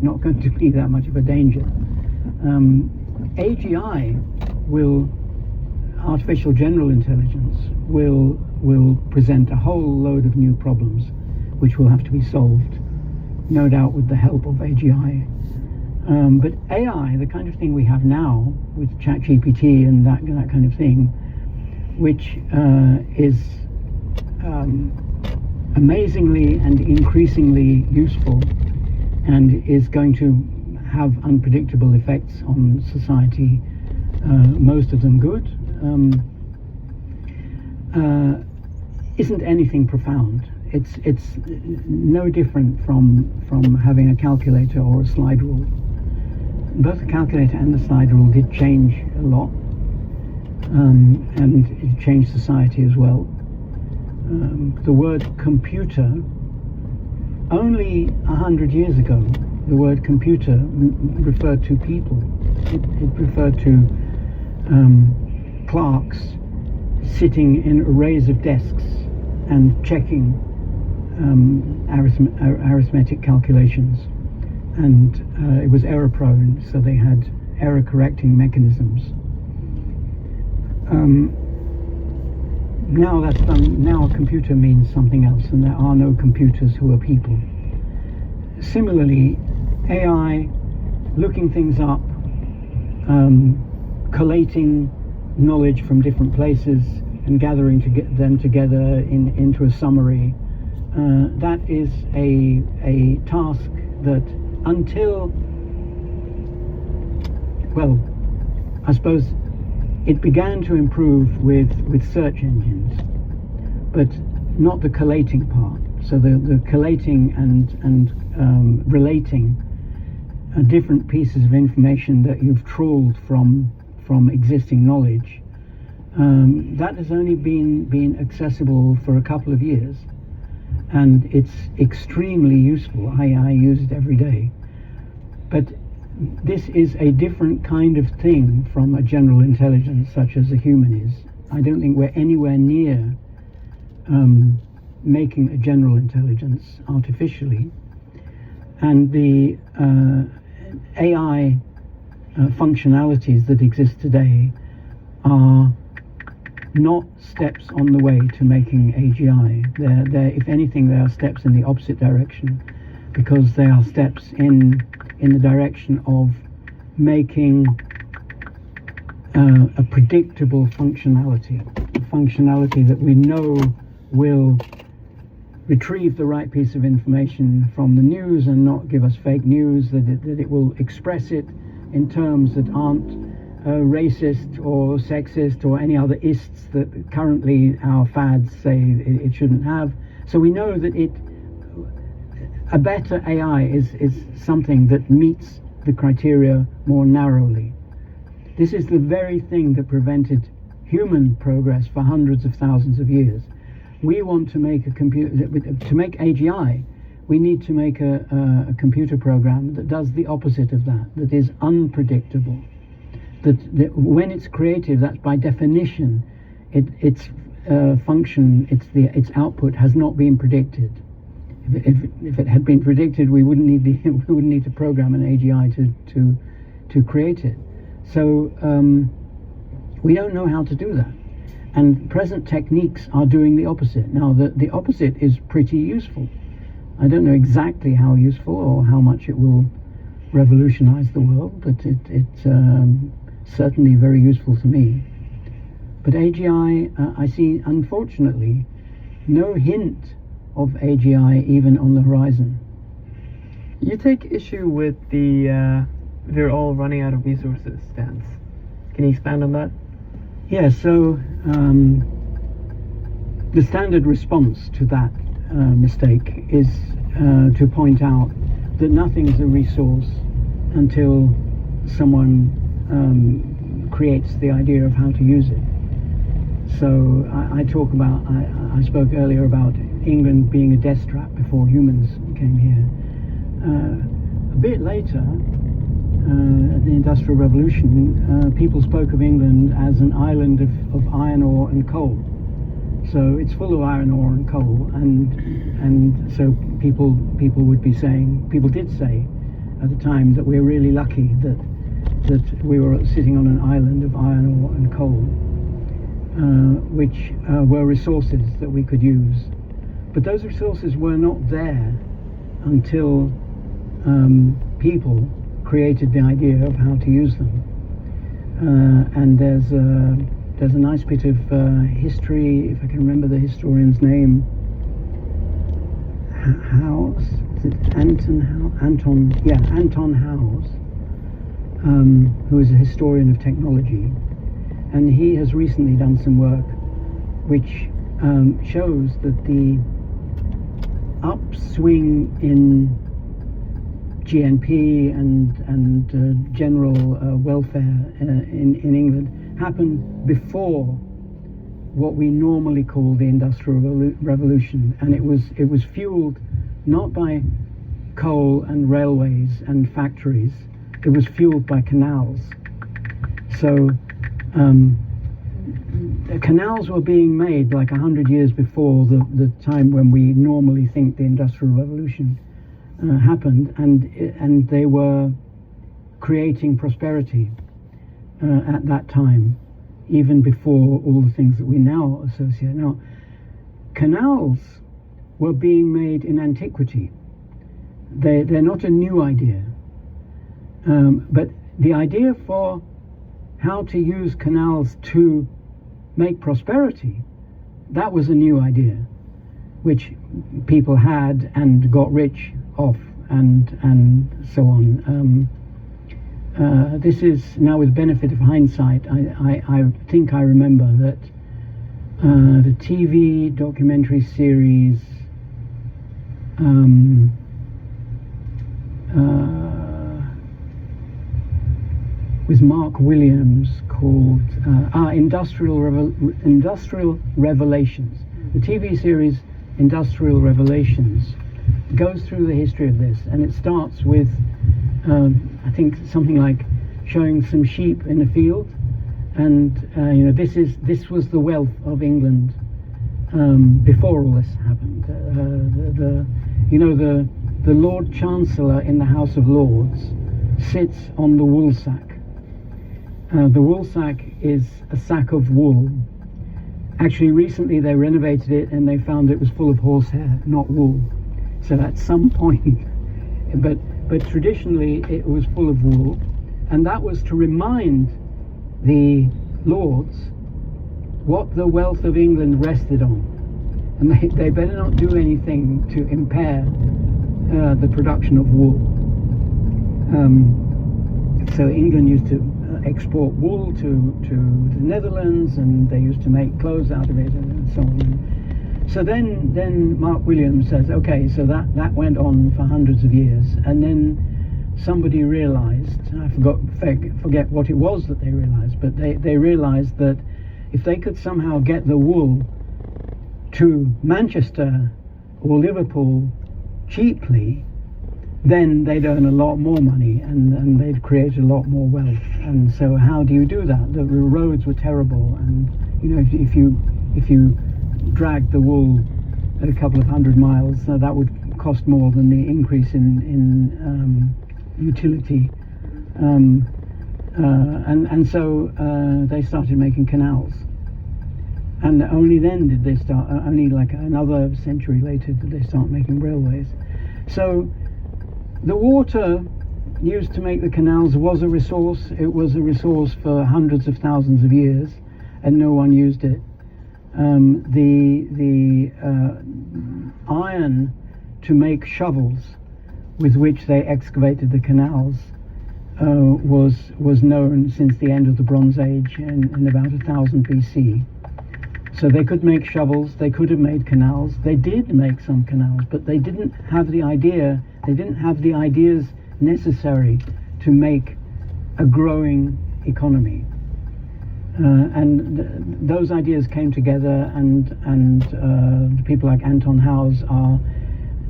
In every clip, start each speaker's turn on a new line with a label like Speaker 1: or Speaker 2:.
Speaker 1: not going to be that much of a danger. AGI artificial general intelligence will present a whole load of new problems which will have to be solved, no doubt with the help of AGI. But AI, the kind of thing we have now with ChatGPT and that kind of thing, which is amazingly and increasingly useful and is going to have unpredictable effects on society, most of them good, isn't anything profound. It's no different from having a calculator or a slide rule. Both the calculator and the slide rule did change a lot, and it changed society as well. The word computer, only 100 years ago, the word computer referred to people. It referred to clerks sitting in arrays of desks and checking arithmetic calculations, and it was error prone, so they had error correcting mechanisms. Now that's done. Now a computer means something else, and there are no computers who are people. Similarly, AI, looking things up, collating knowledge from different places and gathering them together into a summary, that is a task that until, well, I suppose it began to improve with search engines, but not the collating part. So the collating and relating different pieces of information that you've trawled from existing knowledge, that has only been accessible for a couple of years, and it's extremely useful. I use it every day, but this is a different kind of thing from a general intelligence such as a human is. I don't think we're anywhere near making a general intelligence artificially, and the AI functionalities that exist today are not steps on the way to making AGI. They're, if anything, they are steps in the opposite direction, because they are steps in the direction of making a predictable functionality, a functionality that we know will retrieve the right piece of information from the news and not give us fake news, that it will express it in terms that aren't racist or sexist or any other ists that currently our fads say it shouldn't have. So we know that a better AI is something that meets the criteria more narrowly. This is the very thing that prevented human progress for hundreds of thousands of years. We want to make a computer, to make AGI, we need to make a computer program that does the opposite of that is unpredictable. That when it's creative, that's by definition, its function, its output has not been predicted. If it had been predicted, we wouldn't need to program an AGI to create it. So we don't know how to do that, and present techniques are doing the opposite. Now the opposite is pretty useful. I don't know exactly how useful or how much it will revolutionize the world, but it's certainly very useful to me. But AGI, I see, unfortunately, no hint of AGI even on the horizon.
Speaker 2: You take issue with the they're all running out of resources stance. Can you expand on that?
Speaker 1: Yeah, so the standard response to that mistake is to point out that nothing is a resource until someone creates the idea of how to use it. So I spoke earlier about England being a death trap before humans came here. A bit later, at the Industrial Revolution, people spoke of England as an island of iron ore and coal. So it's full of iron ore and coal, and so people would be saying, people did say at the time, that we're really lucky that we were sitting on an island of iron ore and coal, which were resources that we could use. But those resources were not there until people created the idea of how to use them. And there's a nice bit of history, if I can remember the historian's name, Howes, is it Anton Howes, who is a historian of technology, and he has recently done some work which shows that the upswing in GNP and general welfare in England happened before what we normally call the Industrial Revolution, and it was fueled not by coal and railways and factories. It was fueled by canals. So the canals were being made like 100 years before the time when we normally think the Industrial Revolution happened, and they were creating prosperity at that time, even before all the things that we now associate. Now, canals were being made in antiquity. They're not a new idea, but the idea for how to use canals to make prosperity, that was a new idea, which people had and got rich off, and so on. This is now, with benefit of hindsight, I think I remember that the TV documentary series with Mark Williams called Industrial Revelations. The TV series Industrial Revelations goes through the history of this, and it starts with I think something like showing some sheep in a field, and this was the wealth of England before all this happened. The Lord Chancellor in the House of Lords sits on the wool sack. The wool sack is a sack of wool. Actually, recently they renovated it and they found it was full of horsehair, not wool. So at some point, but traditionally it was full of wool, and that was to remind the lords what the wealth of England rested on, and they better not do anything to impair the production of wool. So England used to export wool to the Netherlands, and they used to make clothes out of it and so on. So then Mark Williams says, okay, so that went on for hundreds of years, and then somebody realized, I forget what it was that they realized, but they realized that if they could somehow get the wool to Manchester or Liverpool cheaply, then they'd earn a lot more money, and they'd create a lot more wealth. And so how do you do that? The roads were terrible, and if you dragged the wool a couple of 100 miles, that would cost more than the increase in utility, and so they started making canals, and only then did they start, only like another century later did they start making railways. So the water used to make the canals was a resource. It was a resource for hundreds of thousands of years, and no one used it. The iron to make shovels with which they excavated the canals was known since the end of the Bronze Age in about 1000 BC. So they could make shovels, they could have made canals. They did make some canals, but they didn't have the idea, they didn't have the ideas necessary to make a growing economy. And those ideas came together, and people like Anton Howes are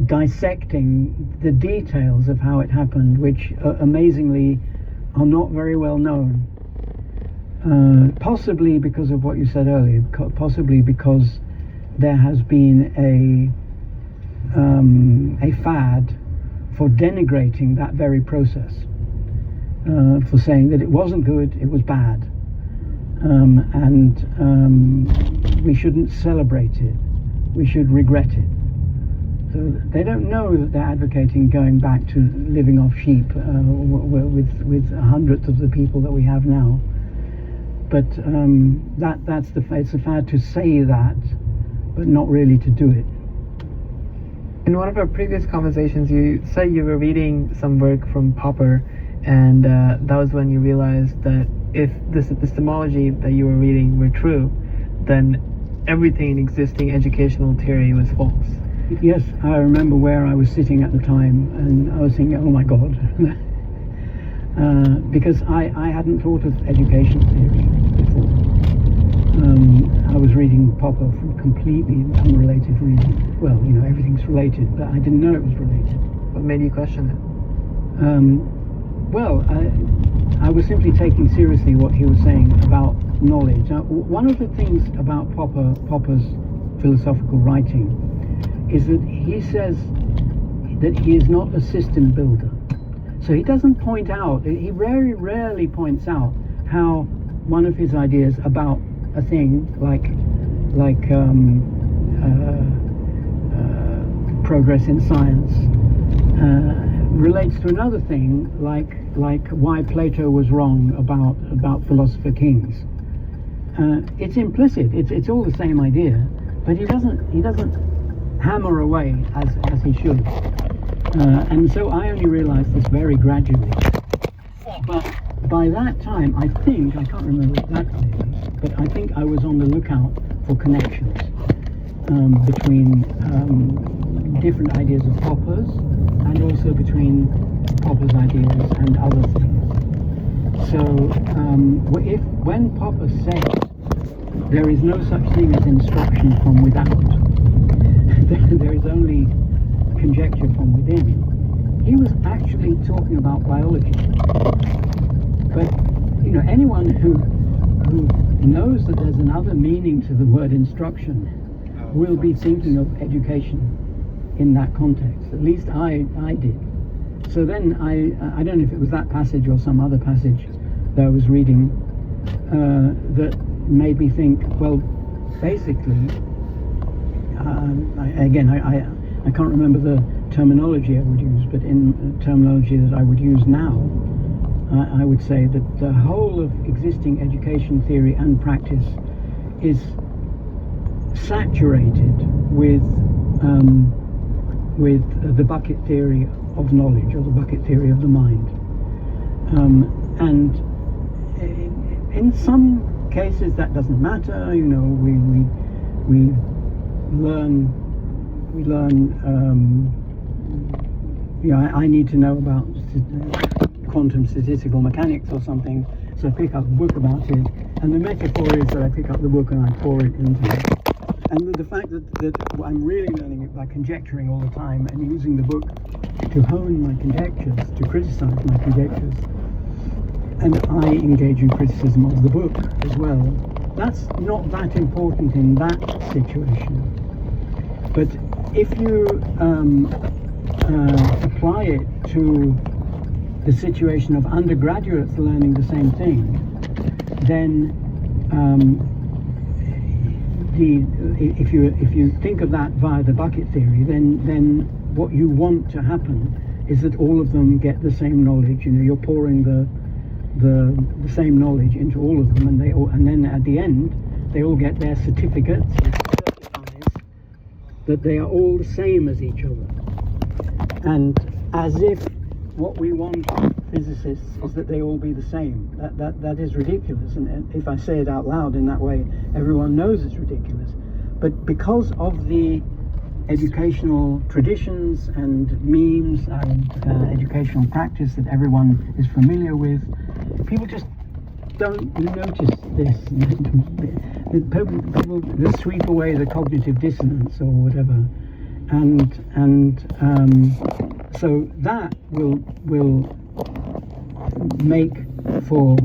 Speaker 1: dissecting the details of how it happened, which amazingly are not very well known. Possibly because of what you said earlier, possibly because there has been a fad for denigrating that very process, for saying that it wasn't good, it was bad, and we shouldn't celebrate it, we should regret it. So they don't know that they're advocating going back to living off sheep with hundreds of the people that we have now. But it's a fad to say that, but not really to do it.
Speaker 2: In one of our previous conversations, you said you were reading some work from Popper, and that was when you realized that if this epistemology that you were reading were true, then everything in existing educational theory was false.
Speaker 1: Yes, I remember where I was sitting at the time, and I was thinking, oh my God. Because I hadn't thought of education theory before. I was reading Popper for completely unrelated reasons. Well, everything's related, but I didn't know it was related.
Speaker 2: What made you question it?
Speaker 1: Well, I was simply taking seriously what he was saying about knowledge. Now, one of the things about Popper's philosophical writing is that he says that he is not a system builder. So he doesn't point out, he very rarely points out how one of his ideas about a thing like progress in science relates to another thing like why Plato was wrong about philosopher kings. It's implicit, it's all the same idea, but he doesn't hammer away as he should. And so I only realized this very gradually. But by that time, I can't remember exactly, but I think I was on the lookout for connections between different ideas of Popper's, and also between Popper's ideas and other things. So when Popper said there is no such thing as instruction from without, there is only conjecture from within, he was actually talking about biology. But anyone who knows that there's another meaning to the word instruction will be thinking of education in that context. At least I did. So then I don't know if it was that passage or some other passage that I was reading that made me think, well, basically, I can't remember the terminology I would use, but in terminology that I would use now, I would say that the whole of existing education theory and practice is saturated with the bucket theory of knowledge, or the bucket theory of the mind. And in some cases that doesn't matter. We learn. I need to know about quantum statistical mechanics or something, so I pick up a book about it, and the metaphor is that I pick up the book and I pour it into it. And the fact that I'm really learning it by conjecturing all the time and using the book to hone my conjectures, to criticize my conjectures, and I engage in criticism of the book as well, that's not that important in that situation. But if you apply it to the situation of undergraduates learning the same thing, then if you think of that via the bucket theory, then what you want to happen is that all of them get the same knowledge. You're pouring the same knowledge into all of them, and then at the end they all get their certificates which certifies that they are all the same as each other. And as if what we want physicists is that they all be the same. That is ridiculous, and if I say it out loud in that way, everyone knows it's ridiculous. But because of the educational traditions and memes and educational practice that everyone is familiar with, people just don't notice this. People just sweep away the cognitive dissonance or whatever, and so that will make for